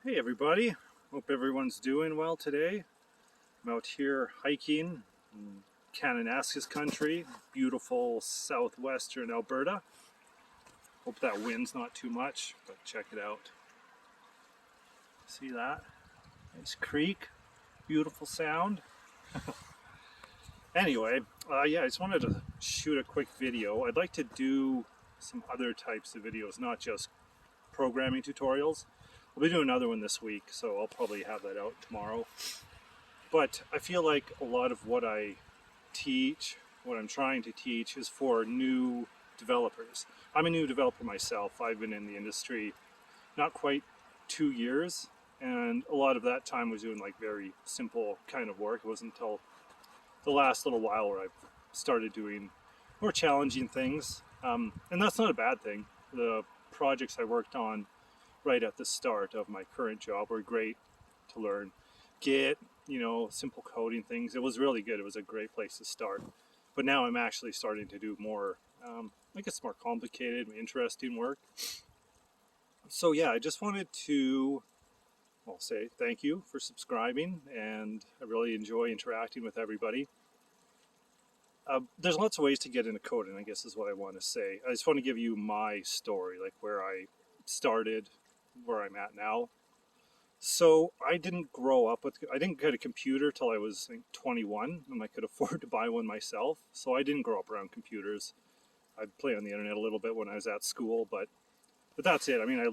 Hey everybody, hope everyone's doing well today. I'm out here hiking in Kananaskis country, beautiful southwestern Alberta. Hope that wind's not too much, but check it out. See that? Nice creek, beautiful sound. Anyway, yeah, I just wanted to shoot a quick video. I'd like to do some other types of videos, not just programming tutorials. I'll be doing another one this week, so I'll probably have that out tomorrow. But I feel like a lot of what I teach, what I'm trying to teach, is for new developers. I'm a new developer myself. I've been in the industry not quite 2 years, and a lot of that time was doing like very simple kind of work. It wasn't until the last little while where I've started doing more challenging things, and that's not a bad thing. The projects I worked on right at the start of my current job were great to learn Git, simple coding things. It was really good. It was a great place to start. But now I'm actually starting to do more, I guess, more complicated, interesting work. So yeah, I just wanted to, say thank you for subscribing, and I really enjoy interacting with everybody. There's lots of ways to get into coding, I guess is what I want to say. I just want to give you my story, like where I started, where I'm at now. So I didn't grow up with, I didn't get a computer till I was 21, and I could afford to buy one myself. So I didn't grow up around computers. I'd play on the internet a little bit when I was at school, but that's it. I mean, I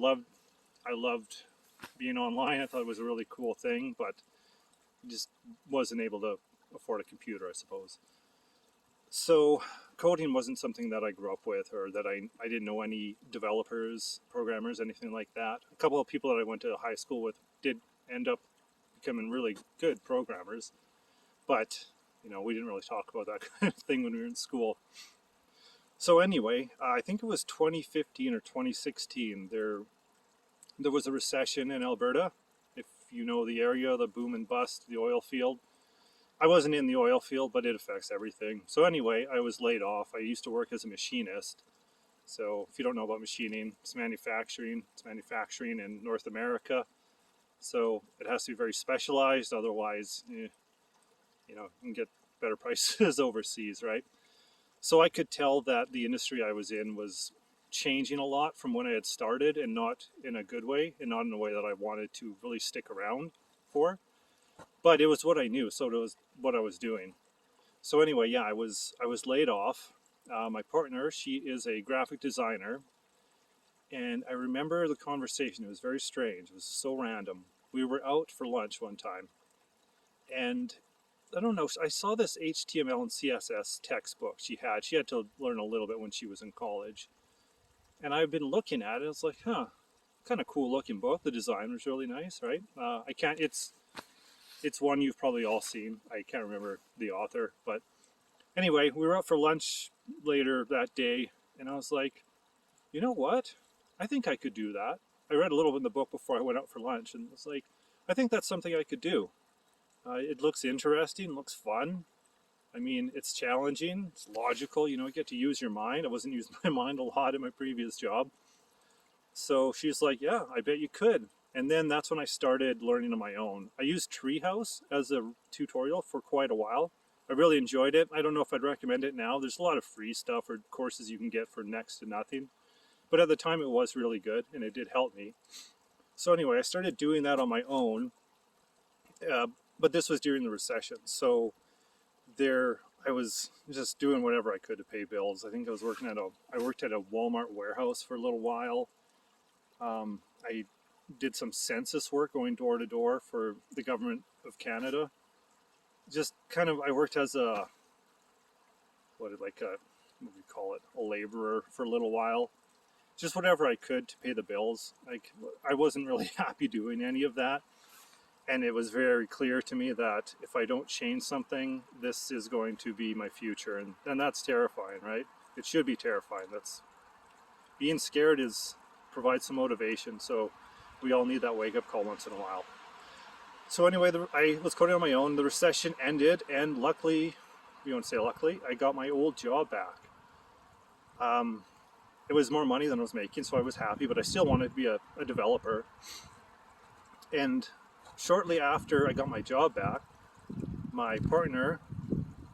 loved being online. I thought it was a really cool thing, but just wasn't able to afford a computer, I suppose. So coding wasn't something that I grew up with, or that I didn't know any developers, programmers, anything like that. A couple of people that I went to high school with did end up becoming really good programmers, but we didn't really talk about that kind of thing when we were in school. So anyway, I think it was 2015 or 2016, there was a recession in Alberta. If you know the area, the boom and bust, the oil field. I wasn't in the oil field, but it affects everything. So anyway, I was laid off. I used to work as a machinist. So if you don't know about machining, it's manufacturing. It's manufacturing in North America. So it has to be very specialized. Otherwise, you can get better prices overseas, right? So I could tell that the industry I was in was changing a lot from when I had started, and not in a good way, and not in a way that I wanted to really stick around for. But it was what I knew, so it was what I was doing. So anyway, yeah, I was laid off. My partner, she is a graphic designer, and I remember the conversation. It was very strange. It was so random. We were out for lunch one time, and I don't know, I saw this HTML and CSS textbook she had. She had to learn a little bit when she was in college. And I've been looking at it. I was like, kind of cool looking book. The design was really nice, right? It's one you've probably all seen. I can't remember the author, but anyway, we were out for lunch later that day, and I was like, you know what? I think I could do that. I read a little bit in the book before I went out for lunch, and was like, I think that's something I could do. It looks interesting, looks fun. I mean, it's challenging, it's logical, you get to use your mind. I wasn't using my mind a lot in my previous job. So she's like, yeah, I bet you could. And then that's when I started learning on my own. I used Treehouse as a tutorial for quite a while. I really enjoyed it. I don't know if I'd recommend it now. There's a lot of free stuff or courses you can get for next to nothing. But at the time it was really good, and it did help me. So anyway, I started doing that on my own. But this was during the recession. So I was just doing whatever I could to pay bills. I think I worked at a Walmart warehouse for a little while. I did some census work, going door to door for the government of Canada. Just kind of, I worked as a laborer for a little while. Just whatever I could to pay the bills. Like, I wasn't really happy doing any of that. And it was very clear to me that if I don't change something, this is going to be my future. And that's terrifying, right? It should be terrifying. Being scared provides some motivation. So we all need that wake-up call once in a while. So anyway, I was coding on my own. The recession ended, and luckily, you won't say luckily, I got my old job back. It was more money than I was making, so I was happy, but I still wanted to be a developer. And shortly after I got my job back, my partner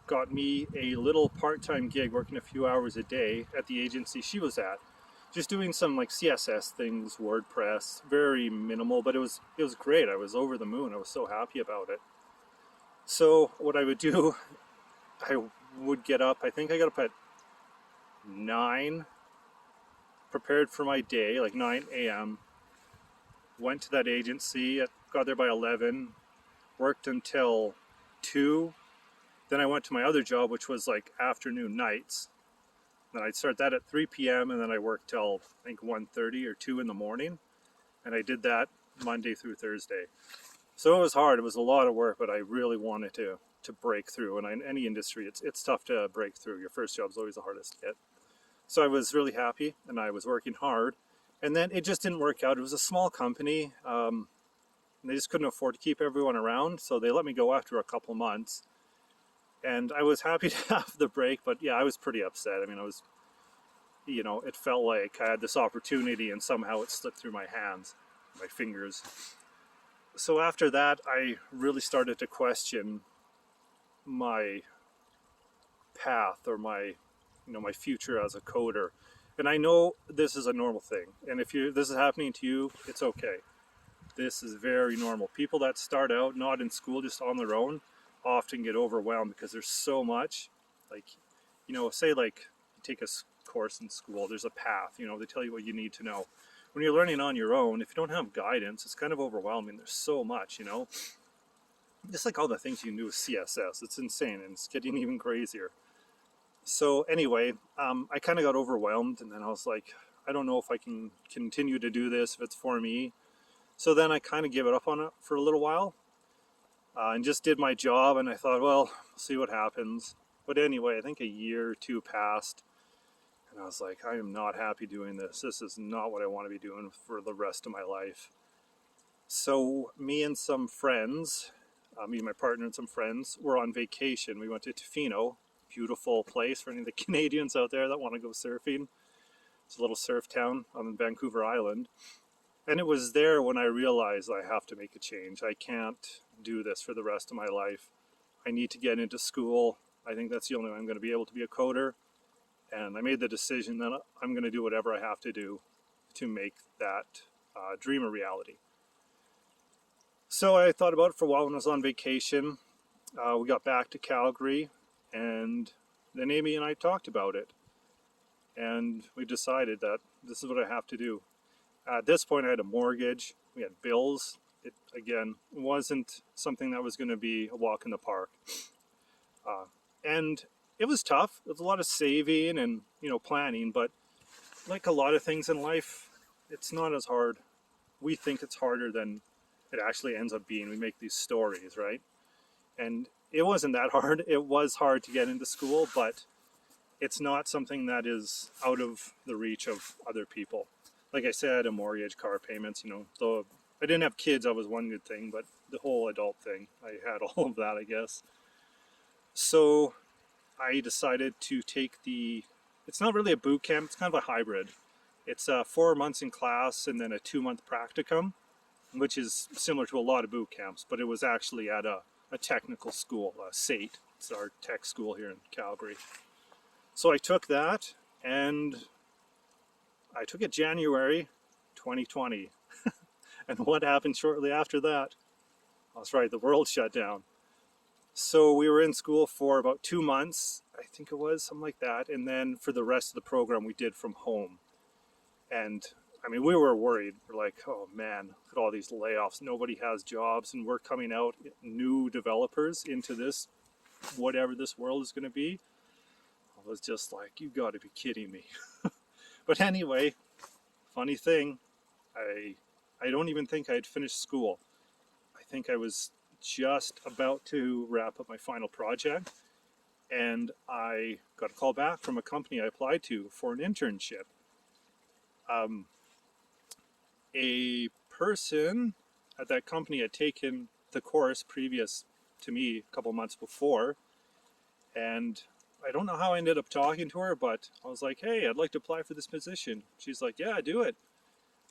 got me a little part-time gig working a few hours a day at the agency she was at, just doing some like CSS things, WordPress, very minimal, but it was great. I was over the moon. I was so happy about it. So what I would do, I would get up. I think I got up at 9, prepared for my day, like 9 a.m. Went to that agency, got there by 11, worked until 2. Then I went to my other job, which was like afternoon nights. Then I'd start that at 3 p.m. and then I worked till I think 1:30 or 2 in the morning. And I did that Monday through Thursday. So it was hard. It was a lot of work, but I really wanted to break through. And in any industry, it's tough to break through. Your first job is always the hardest to get. So I was really happy and I was working hard. And then it just didn't work out. It was a small company. And they just couldn't afford to keep everyone around. So they let me go after a couple months. And I was happy to have the break, but yeah, I was pretty upset. I mean, it felt like I had this opportunity and somehow it slipped through my hands, my fingers. So after that, I really started to question my path or my future as a coder. And I know this is a normal thing. And if this is happening to you, it's okay. This is very normal. People that start out not in school, just on their own, often get overwhelmed because there's so much. Like, say like you take a course in school, there's a path, they tell you what you need to know. When you're learning on your own, if you don't have guidance, it's kind of overwhelming. There's so much, just like all the things you can do with CSS. It's insane, and it's getting even crazier. So anyway, I kind of got overwhelmed, and then I was like, I don't know if I can continue to do this, if it's for me. So then I kind of gave it up on it for a little while, and just did my job, and I thought, well, we'll see what happens. But anyway, I think a year or two passed, and I was like, I am not happy doing this. This is not what I want to be doing for the rest of my life. So me and some friends, me and my partner and some friends, were on vacation. We went to Tofino, beautiful place for any of the Canadians out there that want to go surfing. It's a little surf town on Vancouver Island. And it was there when I realized I have to make a change. I can't do this for the rest of my life. I need to get into school. I think that's the only way I'm going to be able to be a coder. And I made the decision that I'm going to do whatever I have to do to make that dream a reality. So I thought about it for a while when I was on vacation. We got back to Calgary, and then Amy and I talked about it. And we decided that this is what I have to do. At this point, I had a mortgage. We had bills. It, again, wasn't something that was going to be a walk in the park. And it was tough. It was a lot of saving and, planning. But like a lot of things in life, it's not as hard. We think it's harder than it actually ends up being. We make these stories, right? And it wasn't that hard. It was hard to get into school, but it's not something that is out of the reach of other people. Like I said, a mortgage, car payments, though I didn't have kids, that was one good thing, but the whole adult thing, I had all of that, I guess. So I decided to take it's not really a boot camp, it's kind of a hybrid. It's 4 months in class and then a 2-month practicum, which is similar to a lot of boot camps, but it was actually at a technical school, SAIT. It's our tech school here in Calgary. So I took that, and I took it January 2020. And what happened shortly after that? That's right, the world shut down. So we were in school for about 2 months, I think it was, something like that. And then for the rest of the program, we did from home. And I mean, we were worried. We're like, oh man, look at all these layoffs. Nobody has jobs, and we're coming out new developers into this, whatever this world is going to be. I was just like, you got to be kidding me. But anyway, funny thing, I don't even think I had finished school. I think I was just about to wrap up my final project, and I got a call back from a company I applied to for an internship. A person at that company had taken the course previous to me a couple months before, and I don't know how I ended up talking to her, but I was like, hey, I'd like to apply for this position. She's like, yeah, do it.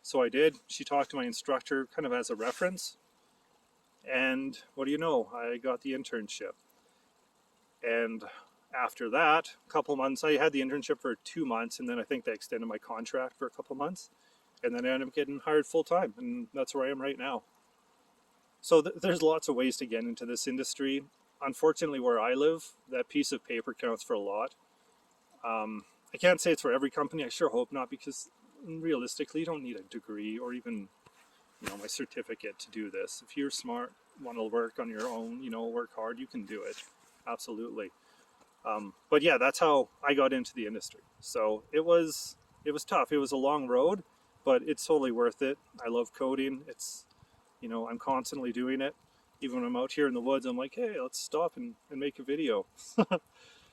So I did. She talked to my instructor kind of as a reference. And what do you know? I got the internship. And after that, a couple months, I had the internship for 2 months, and then I think they extended my contract for a couple months. And then I ended up getting hired full time, and that's where I am right now. So there's lots of ways to get into this industry. Unfortunately, where I live, that piece of paper counts for a lot. I can't say it's for every company. I sure hope not, because realistically, you don't need a degree or even, my certificate to do this. If you're smart, want to work on your own, work hard, you can do it. Absolutely. But yeah, that's how I got into the industry. So it was tough. It was a long road, but it's totally worth it. I love coding. I'm constantly doing it. Even when I'm out here in the woods, I'm like, hey, let's stop and make a video.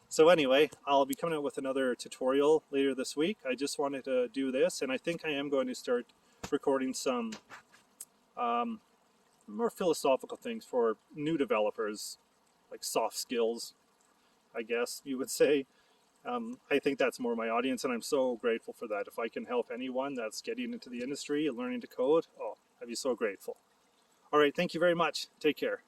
So anyway, I'll be coming out with another tutorial later this week. I just wanted to do this, and I think I am going to start recording some more philosophical things for new developers, like soft skills, I guess you would say. I think that's more my audience, and I'm so grateful for that. If I can help anyone that's getting into the industry and learning to code, oh, I'd be so grateful. All right, thank you very much. Take care.